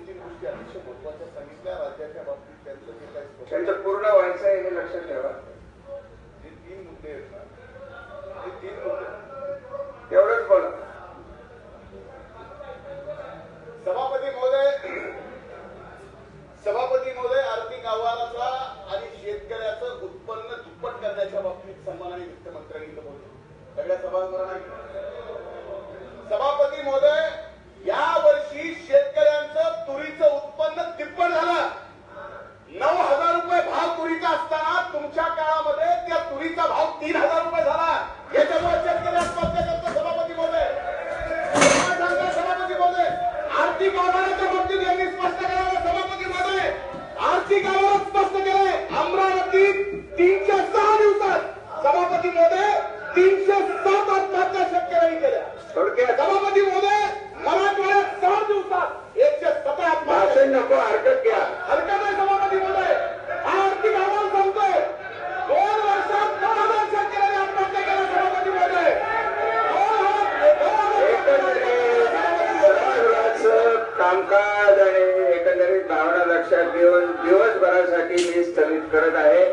तीन गोष्टी अतिशय महत्त्वाच्या सांगितल्या राज्याच्या बाबतीत त्यांचं जे काही स्पष्ट त्यांचं पूर्ण व्हायचं आहे हे लक्षात ठेवा. जे तीन मुद्दे आहेत ना ते तीन मुद्दे एवढंच बोला. सभापती महोदय आर्थिक अहवालाचा आणि शेतकऱ्याचं उत्पन्न दुप्पट करण्याच्या बाबतीत सन्माननीय वित्तमंत्र्यांनी बोलतो सगळ्या सभागृहांना. सभापती महोदय, या वर्षी शेतकऱ्यांचं तुरीचं उत्पन्न तिप्पट झालं. 9,000 रुपये भाव तुरीचा असताना तुमच्या काळामध्ये त्या तुरीचा भाव 3,000 रुपये झाला. याच्यामुळे शेतकरी आत्महत्या करतो. सभापती महोदय, सभापती महोदय, आर्थिक अहवालाच्या बाबतीत यांनी स्पष्ट करावं. सभापती महोदय, आर्थिक अहवाल स्पष्ट केलंय. अमरावतीत 306 दिवसात सभापती महोदय 307 आत्महत्या शेतकऱ्यांनी केल्या. थोडक्यात सभापती महोदय, मराठवाड्यात 6 दिवसात 117 आत्महत्या. नको हरकत घ्या. हरकत आहे सभापती महोदय. हा आर्थिक अहवाल सांगतोय 2 वर्षात 9,000 शेतकऱ्यांनी आत्महत्या केल्या. सभापती महोदय, कामकाज आणि एकंदरीत भावना लक्षात घेऊन दिवसभरासाठी मी स्थगित करत आहे.